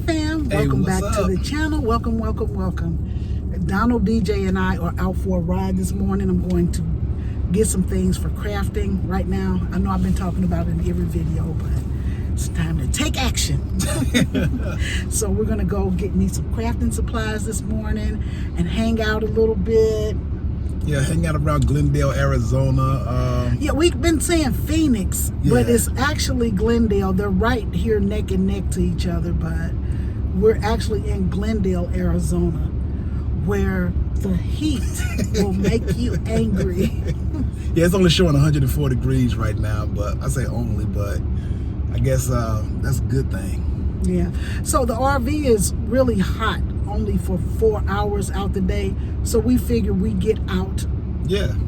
fam, Hey, welcome what's back to up? the channel. Welcome. Donald, DJ, and I are out for a ride this morning. I'm going to get some things for crafting right now. I know I've been talking about it in every video, but it's time to take action. So we're gonna go get me some crafting supplies this morning and hang out a little bit. Yeah, hang out around Glendale, Arizona. Yeah, we've been saying Phoenix, but it's actually Glendale. They're right here neck and neck to each other, but we're actually in Glendale, Arizona, where the heat will make you angry. Yeah, it's only showing 104 degrees right now, but I say only, but I guess that's a good thing. Yeah, so the RV is really hot, only for 4 hours out the day, so we figure we get out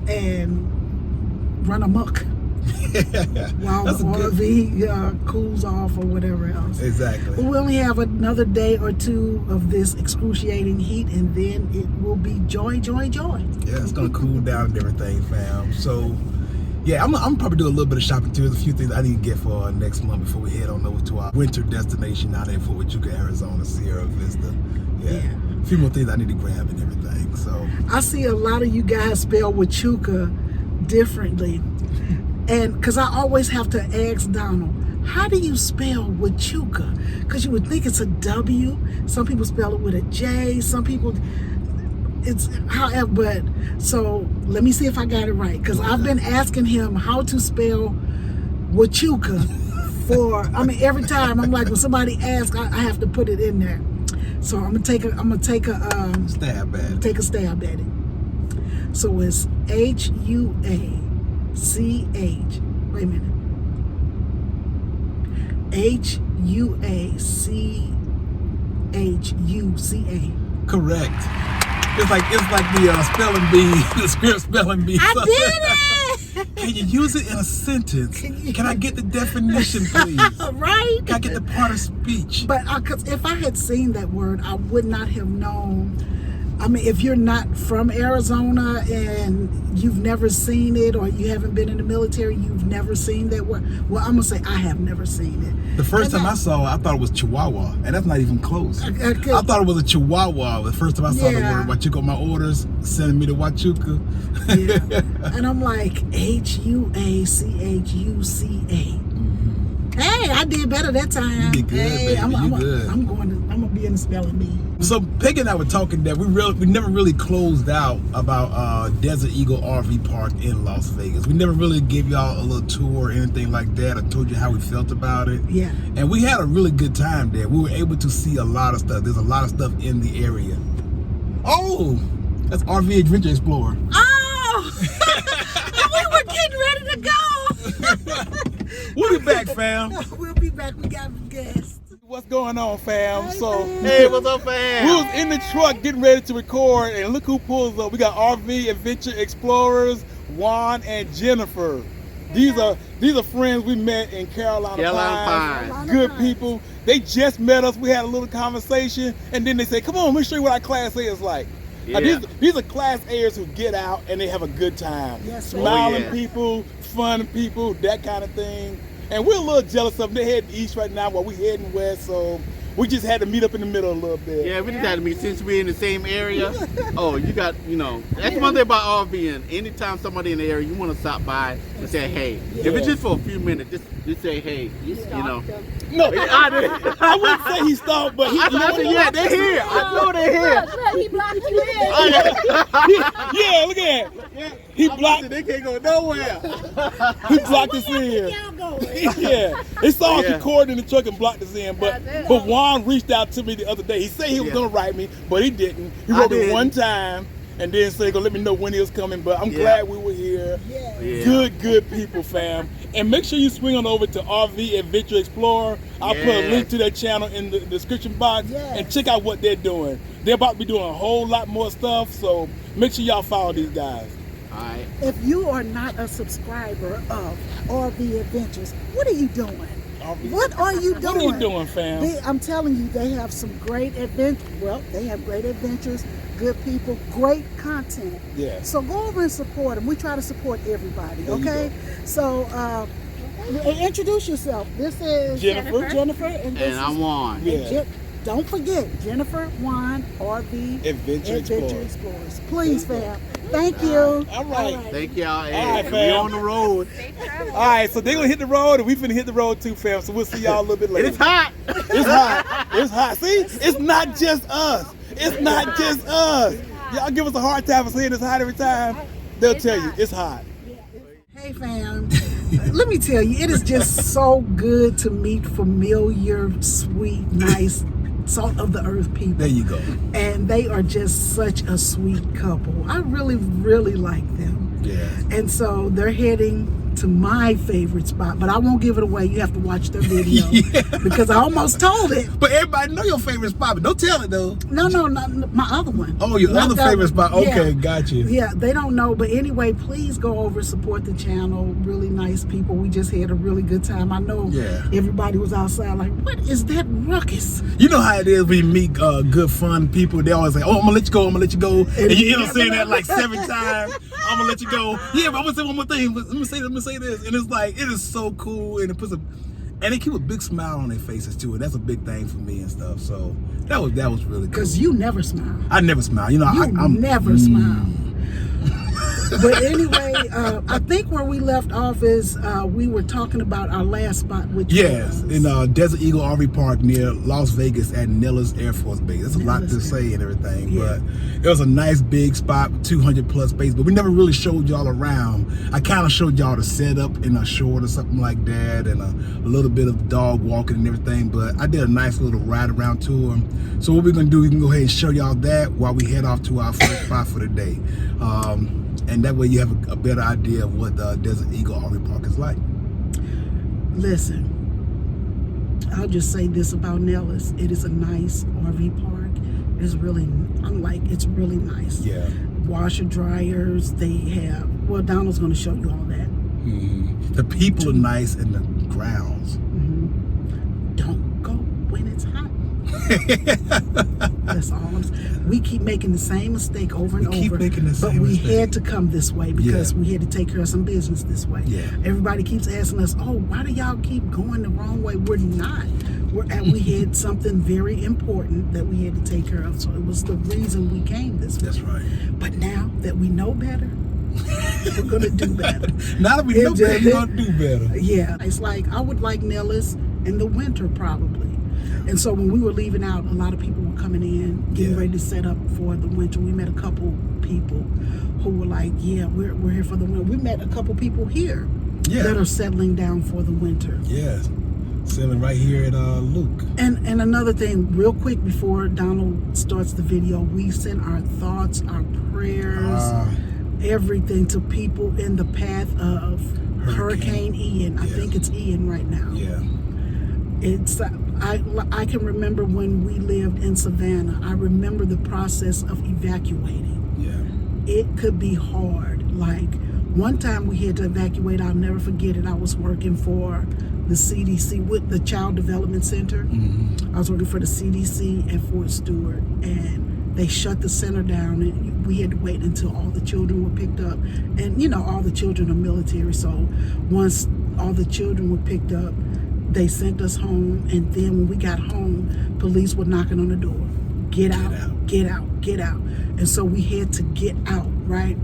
and run amok while the RV cools off or whatever else. Exactly. But we only have another day or two of this excruciating heat, and then it will be joy. Yeah, it's gonna cool down and everything, fam. So yeah, I'm probably do a little bit of shopping too. There's a few things I need to get for next month before we head on over to our winter destination out there in Fort Huachuca, Arizona, Sierra Vista. Yeah. A few more things I need to grab and everything. So I see a lot of you guys spell Huachuca differently, and because I always have to ask Donald, how do you spell Huachuca? Because you would think it's a W. Some people spell it with a J. Some people it's however. But so let me see if I got it right, because I've been asking him how to spell Huachuca for. I mean, every time I'm like, when somebody asks, I have to put it in there. So I'm gonna take a stab at it. Take a stab at it. So it's H-U-A-C-H. Wait a minute. H-U-A-C-H-U-C-A. Correct. It's like the spelling bee, the script spelling bee. I did it. Can you use it in a sentence? Can I get the definition, please? Right? Can I get the part of speech? But because if I had seen that word, I would not have known. I mean, if you're not from Arizona and you've never seen it, or you haven't been in the military, you've never seen that word. Well, I'm gonna say I have never seen it. The first time I saw it, I thought it was Chihuahua, and that's not even close. I thought it was a Chihuahua the first time I saw the word Huachuca on my orders, sending me to Huachuca. Yeah. And I'm like, H-U-A-C-H-U-C-A. Hey, I did better that time. You did good, hey, baby. I'm gonna be in the spelling bee. So Peggy and I were talking that we never really closed out about Desert Eagle RV Park in Las Vegas. We never really gave y'all a little tour or anything like that. I told you how we felt about it. Yeah. And we had a really good time there. We were able to see a lot of stuff. There's a lot of stuff in the area. Oh, that's RV Adventure Explorer. Oh, we were getting ready to go. We'll be back, fam. We'll be back. We got guests. What's going on, fam? Hey, what's up, fam? We was in the truck getting ready to record, and look who pulls up. We got RV Adventure Explorers, Juan and Jennifer. These are friends we met in Carolina Pines. Good people. They just met us. We had a little conversation, and then they said, "Come on, let me show you what our Class A is like." Yeah. These are Class A's who get out and they have a good time. Yes, Smiling people, fun people, that kind of thing. And we're a little jealous of them. They're heading east right now while we're heading west, so we just had to meet up in the middle a little bit. Yeah, we just had to meet since we're in the same area. Oh, you got, that's one thing about RVing. Anytime somebody in the area, you want to stop by and say, hey. Yeah. If it's just for a few minutes, just say, hey, No, I wouldn't say he stopped, but I said, yeah, they're here. I know they're here. Look, he blocked you in. Yeah, look at it. He blocked. They can't go nowhere. He blocked us in. Yeah, they saw us recording in the truck and blocked us in. But Juan reached out to me the other day. He said he was gonna write me, but he didn't. He wrote me one time and then said he's gonna let me know when he was coming. But I'm glad we were here. Yeah. Good people, fam. And make sure you swing on over to RV Adventure Explorer. I'll put a link to their channel in the description box and check out what they're doing. They're about to be doing a whole lot more stuff, so make sure y'all follow these guys. Alright. If you are not a subscriber of RV Adventures, what are you doing? What are you doing? What are you doing, fam? I'm telling you, they have some great adventures. Well, they have great adventures, good people, great content. Yeah. So go over and support them. We try to support everybody, okay? So introduce yourself. This is Jennifer. Jennifer, and And I'm Juan. Yeah. don't forget, Jennifer, Juan, RV Adventure Explorers. Please, fam. Thank you. All right. Thank y'all. Hey, All right, we fam. on the road. All right, so they're gonna hit the road, and we finna hit the road too, fam. So we'll see y'all a little bit later. It's hot. It's hot. It's hot. See, it's not just us. It's not just us. Y'all give us a hard time for saying it's hot every time. They'll tell you it's hot. Hey, fam. Let me tell you, it is just so good to meet familiar, sweet, nice, salt of the earth people. There you go. And they are just such a sweet couple. I really, really like them. Yeah. And so they're heading to my favorite spot, but I won't give it away. You have to watch their video because I almost told it. But everybody know your favorite spot, but don't tell it though. No, not my other one. Oh, your Not other that favorite one. spot. Okay, got you. Yeah, they don't know. But anyway, please go over, support the channel. Really nice people. We just had a really good time. I know everybody was outside like, what is that ruckus? You know how it is when you meet good, fun people. They always say, oh, I'm going to let you go, I'm going to let you go. And you end up saying that like 7 times. I'm going to let you go. Yeah, but I'm going to say one more thing. Let me say this. And it's like, it is so cool. And it puts and they keep a big smile on their faces too. And that's a big thing for me and stuff. So that was really cool. Because you never smile. I never smile. You know, I'm never smile. But anyway, I think where we left off is we were talking about our last spot, which was in Desert Eagle RV Park near Las Vegas at Nellis Air Force Base. That's a lot to say and everything, but it was a nice big spot, 200 plus space. But we never really showed y'all around. I kind of showed y'all the setup in a short or something like that, and a little bit of dog walking and everything. But I did a nice little ride around tour. So what we're gonna do, we can go ahead and show y'all that while we head off to our first spot for the day. And that way you have a better idea of what the Desert Eagle RV Park is like. Listen, I'll just say this about Nellis. It is a nice RV park. It's really, it's really nice. Yeah. Washer dryers, they have, well, Donald's going to show you all that. Mm-hmm. The people are nice and the grounds. Mm-hmm. Don't go when it's hot. That's all I'm saying. We keep making the same mistake over and over. But we had to come this way because we had to take care of some business this way. Yeah. Everybody keeps asking us, oh, why do y'all keep going the wrong way? We're not. We had something very important that we had to take care of. So it was the reason we came this way. That's right. But now that we know better, we're going to do better. Now that we know better, we're going to do better. Yeah. It's like, I would like Nellis in the winter probably. And so when we were leaving out, a lot of people were coming in, getting ready to set up for the winter. We met a couple people who were like, yeah, we're here for the winter. We met a couple people here that are settling down for the winter. Yes, settling right here at Luke. And another thing, real quick before Donald starts the video, we sent our thoughts, our prayers, everything to people in the path of Hurricane Ian. I think it's Ian right now. Yeah. It's I can remember when we lived in Savannah. I remember the process of evacuating. Yeah. It could be hard. Like one time we had to evacuate. I'll never forget it. I was working for the CDC with the Child Development Center. Mm-hmm. I was working for the CDC at Fort Stewart, and they shut the center down, and we had to wait until all the children were picked up. And you know, all the children are military, so once all the children were picked up, they sent us home, and then when we got home, police were knocking on the door. Get out, get out, get out. And so we had to get out, right?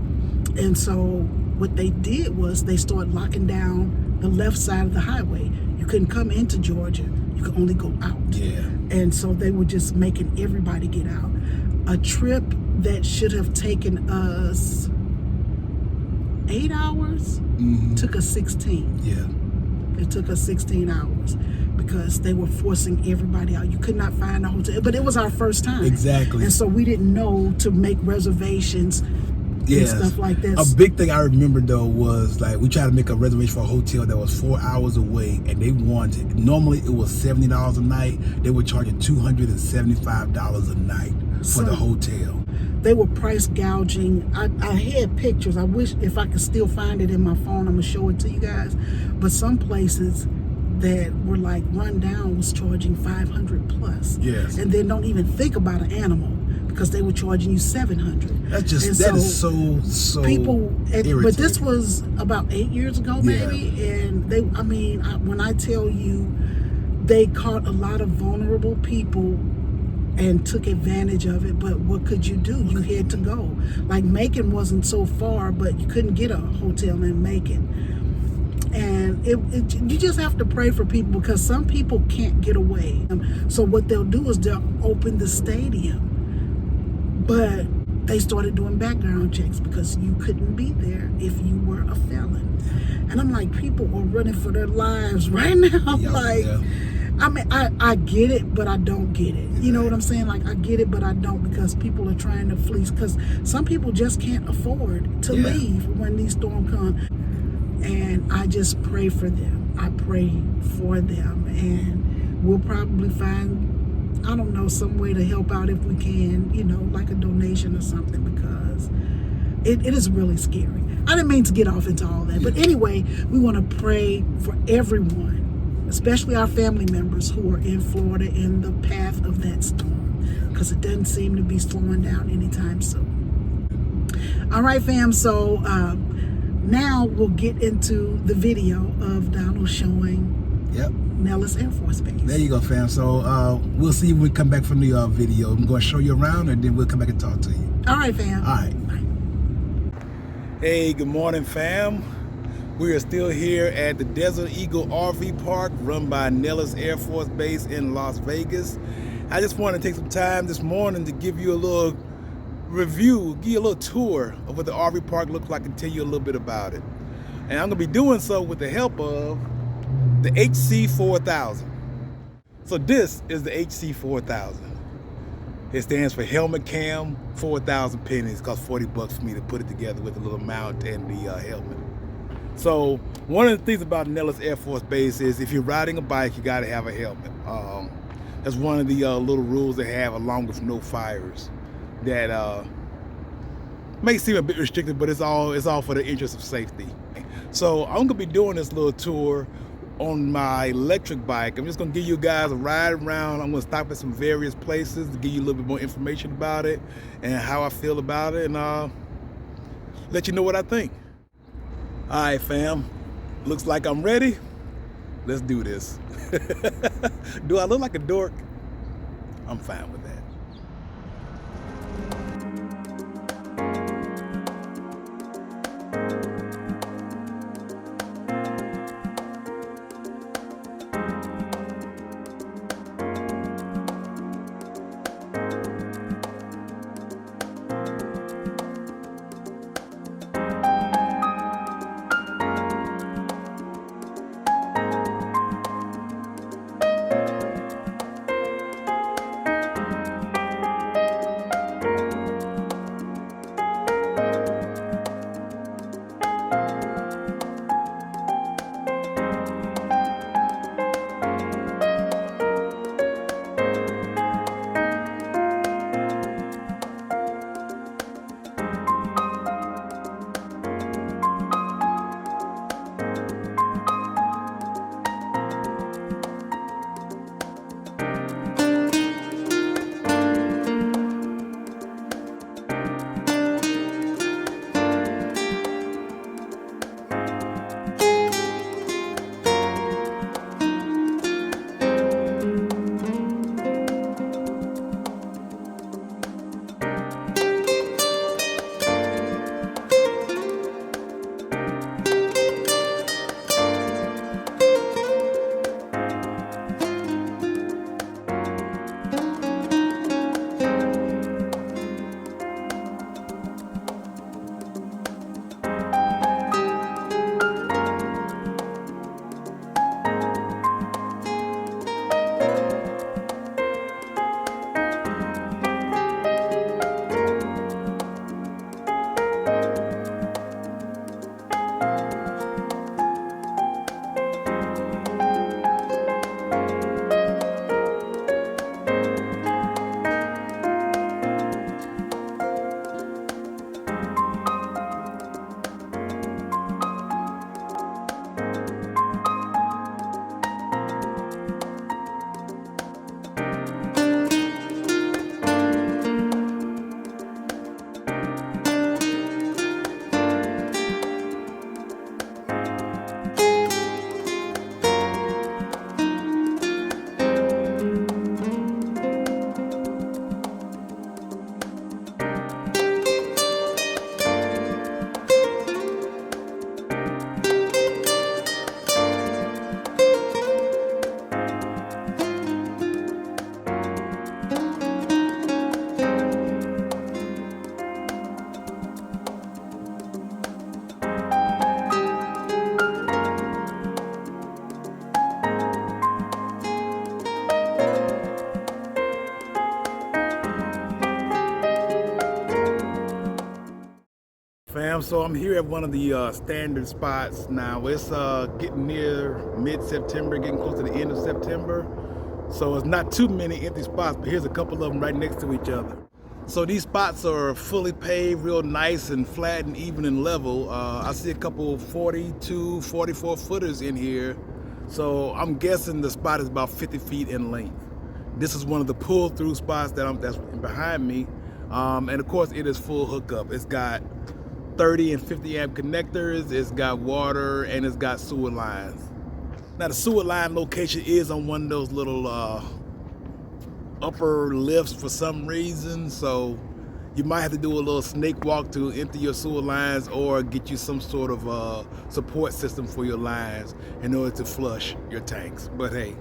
And so what they did was they started locking down the left side of the highway. You couldn't come into Georgia. You could only go out. Yeah. And so they were just making everybody get out. A trip that should have taken us 8 hours took us 16. Yeah. It took us 16 hours because they were forcing everybody out. You could not find a hotel, but it was our first time. Exactly. And so we didn't know to make reservations and stuff like that. A big thing I remember though was like we tried to make a reservation for a hotel that was 4 hours away, and they wanted, normally it was $70 a night. They were charging $275 a night for the hotel. They were price gouging. I had pictures. I wish if I could still find it in my phone, I'm gonna show it to you guys. But some places that were like run down was charging 500 plus. Yes. And then don't even think about an animal because they were charging you 700. That's just, that is so people. irritating. But this was about 8 years ago, maybe. And they, I mean, when I tell you, they caught a lot of vulnerable people and took advantage of it. But what could you do? You had to go. Like Macon wasn't so far, but you couldn't get a hotel in Macon. And you just have to pray for people, because some people can't get away. So what they'll do is they'll open the stadium, but they started doing background checks because you couldn't be there if you were a felon. And I'm like, people are running for their lives right now. I mean, I get it, but I don't get it. You know what I'm saying? Like, I get it, but I don't, because people are trying to fleece. Because some people just can't afford to leave when these storms come. And I just pray for them. I pray for them. And we'll probably find, I don't know, some way to help out if we can, you know, like a donation or something, because it is really scary. I didn't mean to get off into all that. But anyway, we want to pray for everyone, especially our family members who are in Florida in the path of that storm, because it doesn't seem to be slowing down anytime soon. All right, fam, so now we'll get into the video of Donald showing Nellis Air Force Base. There you go, fam. So we'll see when we come back from the video. I'm going to show you around, and then we'll come back and talk to you. All right, fam. All right. Bye. Hey, good morning, fam. We are still here at the Desert Eagle RV Park, run by Nellis Air Force Base in Las Vegas. I just want to take some time this morning to give you a little review, give you a little tour of what the RV park looks like, and tell you a little bit about it. And I'm going to be doing so with the help of the HC4000. So this is the HC4000. It stands for Helmet Cam 4,000 pennies. It costs $40 for me to put it together with a little mount and the helmet. So one of the things about Nellis Air Force Base is if you're riding a bike, you got to have a helmet. That's one of the little rules they have, along with no fires. That may seem a bit restricted, but it's all for the interest of safety. So I'm gonna be doing this little tour on my electric bike. I'm just gonna give you guys a ride around. I'm gonna stop at some various places to give you a little bit more information about it and how I feel about it, and let you know what I think. All right, fam. Looks like I'm ready. Let's do this. Do I look like a dork? I'm fine with that. fam, so I'm here at one of the standard spots now. It's getting near mid-September, getting close to the end of September. So it's not too many empty spots, but here's a couple of them right next to each other. So these spots are fully paved, real nice and flat and even and level. I see a couple 42, 44 footers in here. So I'm guessing the spot is about 50 feet in length. This is one of the pull-through spots that's behind me. And of course it is full hookup. It's got 30 and 50 amp connectors, it's got water, and it's got sewer lines. Now the sewer line location is on one of those little upper lifts for some reason, so you might have to do a little snake walk to empty your sewer lines or get you some sort of support system for your lines in order to flush your tanks. But hey,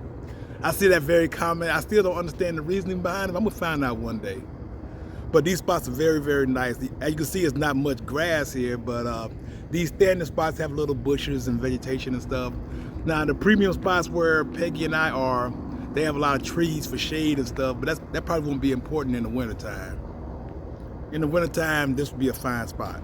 I see that very common. I still don't understand the reasoning behind it. I'm gonna find out one day. But these spots are very, very nice. As you can see, it's not much grass here, but these standard spots have little bushes and vegetation and stuff. Now the premium spots where Peggy and I are, they have a lot of trees for shade and stuff, but that probably won't be important in the wintertime. In the wintertime, this would be a fine spot.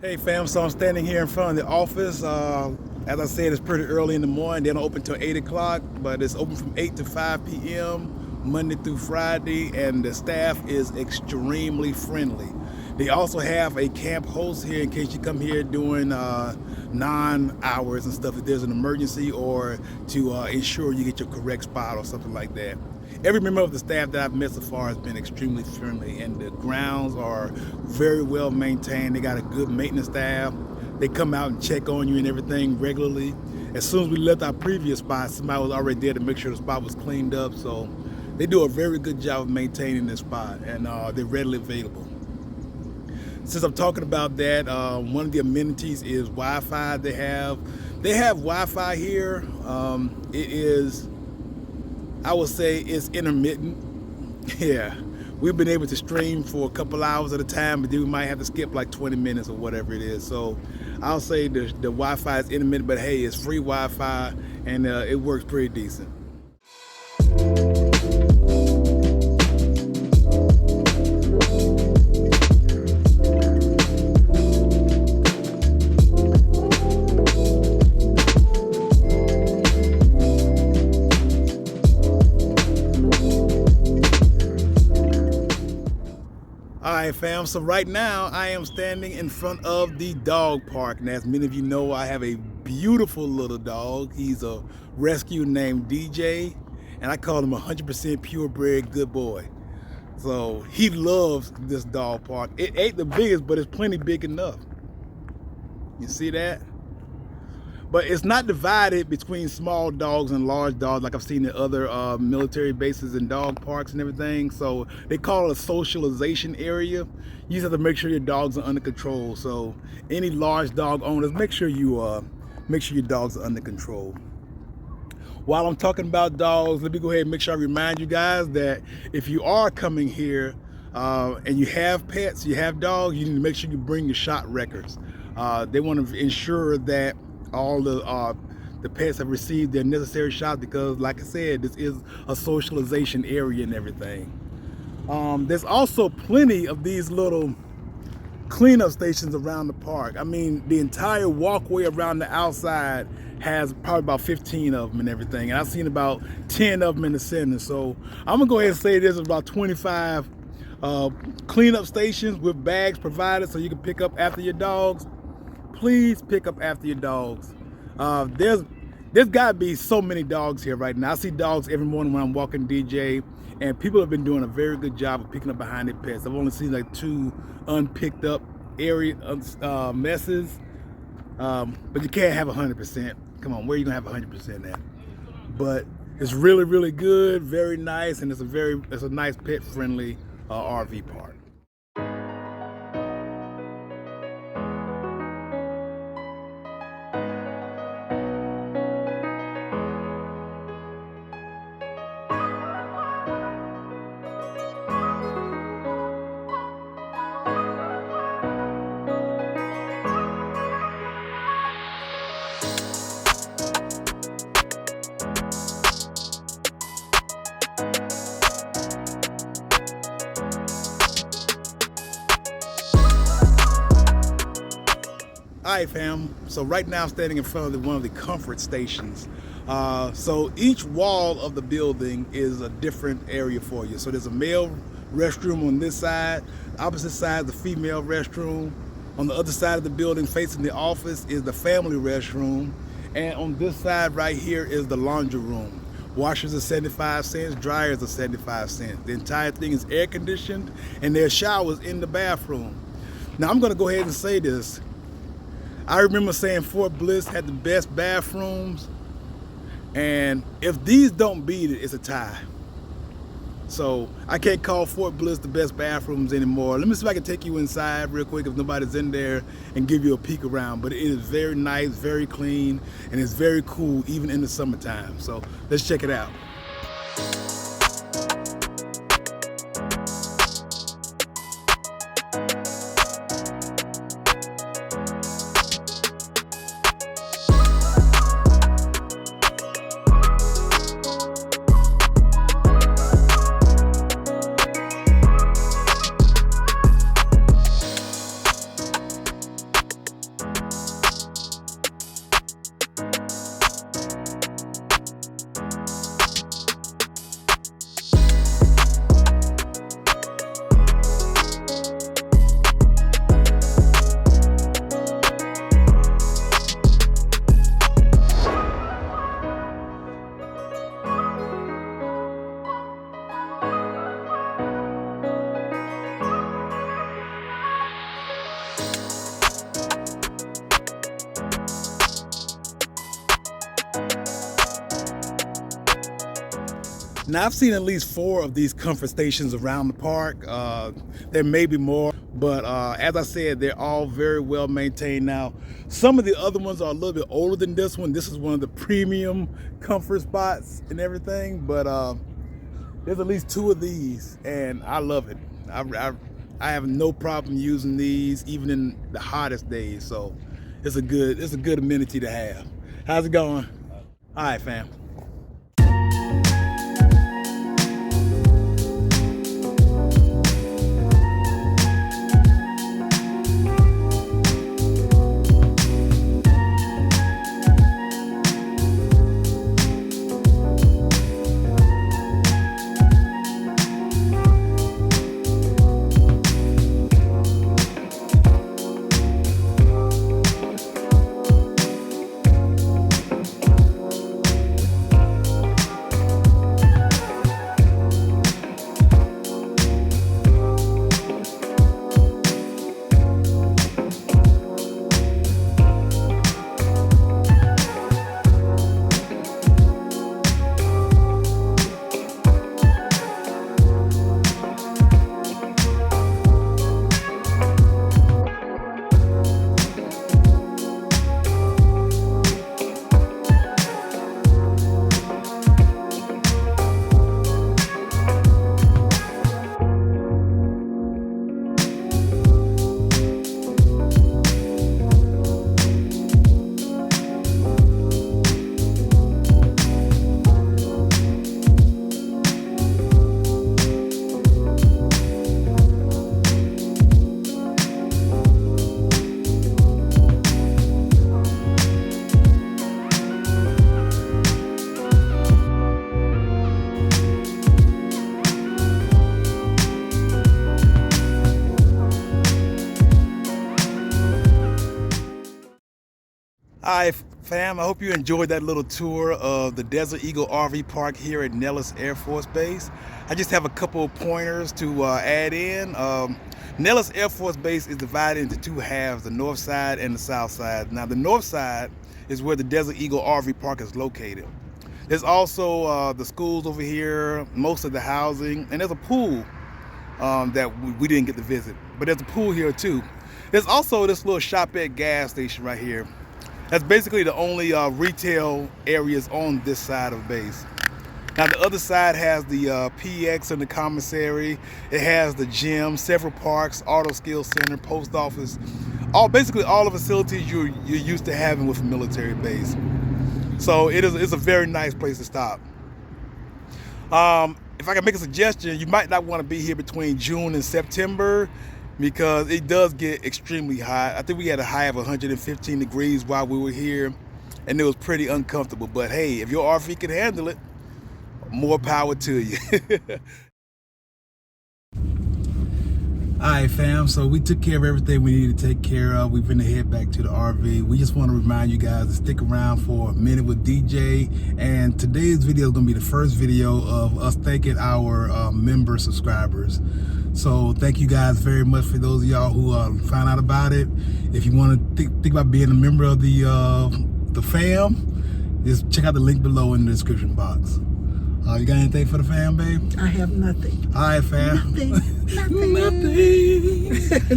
Hey fam, so I'm standing here in front of the office. As I said, it's pretty early in the morning. They don't open till 8 o'clock, but it's open from 8 to 5 p.m. Monday through Friday, and the staff is extremely friendly. They also have a camp host here in case you come here during non-hours and stuff if there's an emergency, or to ensure you get your correct spot or something like that. Every member of the staff that I've met so far has been extremely friendly, and the grounds are very well maintained. They got a good maintenance staff. They come out and check on you and everything regularly. As soon as we left our previous spot, somebody was already there to make sure the spot was cleaned up. So they do a very good job of maintaining this spot, and they're readily available. Since I'm talking about that, one of the amenities is Wi-Fi. They have Wi-Fi here. It is, I would say, it's intermittent. Yeah, we've been able to stream for a couple hours at a time, but then we might have to skip like 20 minutes or whatever it is. So I'll say the Wi-Fi is intermittent, but hey, it's free Wi-Fi, and it works pretty decent. Alright fam, so right now I am standing in front of the dog park, and as many of you know, I have a beautiful little dog. He's a rescue named DJ, and I call him 100% purebred good boy. So he loves this dog park. It ain't the biggest, but it's plenty big enough. You see that? But it's not divided between small dogs and large dogs like I've seen in other military bases and dog parks and everything. So they call it a socialization area. You just have to make sure your dogs are under control. So any large dog owners, make sure your dogs are under control. While I'm talking about dogs, let me go ahead and make sure I remind you guys that if you are coming here and you have pets, you have dogs, you need to make sure you bring your shot records. They want to ensure that all the pets have received their necessary shots because, like I said, this is a socialization area and everything. There's also plenty of these little cleanup stations around the park. I mean, the entire walkway around the outside has probably about 15 of them and everything. And I've seen about 10 of them in the center. So I'm gonna go ahead and say there's about 25 cleanup stations with bags provided so you can pick up after your dogs. Please pick up after your dogs. There's gotta be so many dogs here right now. I see dogs every morning when I'm walking DJ, and people have been doing a very good job of picking up behind their pets. I've only seen like 2 unpicked up area messes, but you can't have 100%. Come on, where are you gonna have 100% at? But it's really, really good, very nice, and it's a nice pet-friendly RV park. All right, fam, so right now I'm standing in front of one of the comfort stations. So each wall of the building is a different area for you. So there's a male restroom on this side, the opposite side is the female restroom. On the other side of the building facing the office is the family restroom. And on this side right here is the laundry room. Washers are 75 cents, dryers are 75 cents. The entire thing is air conditioned and there's showers in the bathroom. Now I'm gonna go ahead and say this. I remember saying Fort Bliss had the best bathrooms, and if these don't beat it, it's a tie. So I can't call Fort Bliss the best bathrooms anymore. Let me see if I can take you inside real quick if nobody's in there and give you a peek around. But it is very nice, very clean, and it's very cool even in the summertime. So let's check it out. Now I've seen at least 4 of these comfort stations around the park. There may be more, but as I said, they're all very well maintained now. Some of the other ones are a little bit older than this one. This is one of the premium comfort spots and everything, but there's at least 2 of these and I love it. I have no problem using these even in the hottest days, so it's a good amenity to have. How's it going? All right, fam. Hi fam, I hope you enjoyed that little tour of the Desert Eagle RV Park here at Nellis Air Force Base. I just have a couple of pointers to add in. Nellis Air Force Base is divided into two halves, the north side and the south side. Now the north side is where the Desert Eagle RV Park is located. There's also the schools over here, most of the housing, and there's a pool that we didn't get to visit, but there's a pool here too. There's also this little Shopette gas station right here. That's basically the only retail areas on this side of the base. Now the other side has the PX and the commissary. It has the gym, several parks, auto skills center, post office, basically all the facilities you're used to having with a military base. So it's a very nice place to stop. If I can make a suggestion, you might not want to be here between June and September because it does get extremely hot. I think we had a high of 115 degrees while we were here, and it was pretty uncomfortable. But hey, if your RV can handle it, more power to you. Alright fam, so we took care of everything we needed to take care of. We're gonna head back to the RV. We just want to remind you guys to stick around for a minute with DJ. And today's video is gonna be the first video of us thanking our member subscribers. So thank you guys very much for those of y'all who found out about it. If you want to think about being a member of the fam, just check out the link below in the description box. You got anything for the fam, babe? I have nothing. All right, fam. Nothing.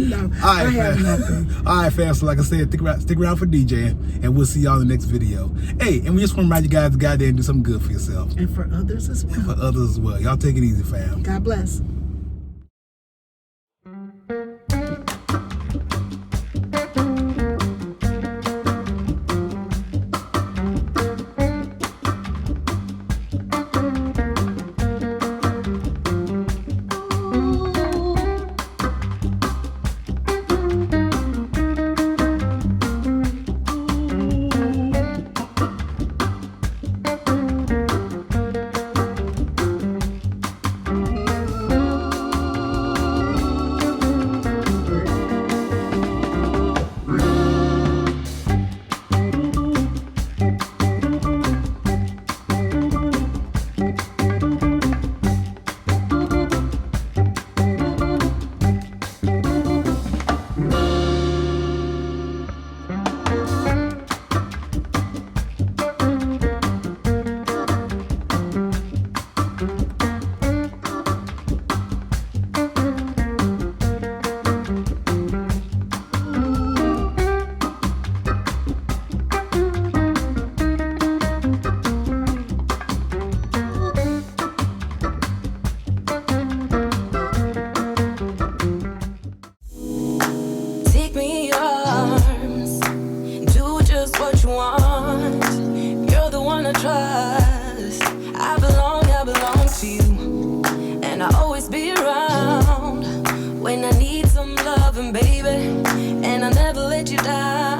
No, All right, I have nothing. All right, fam. So like I said, stick around for DJ, and we'll see y'all in the next video. Hey, and we just want to remind you guys to go out there and do something good for yourself. And for others as well. And for others as well. Y'all take it easy, fam. God bless. When I need some loving, baby, and I never let you down.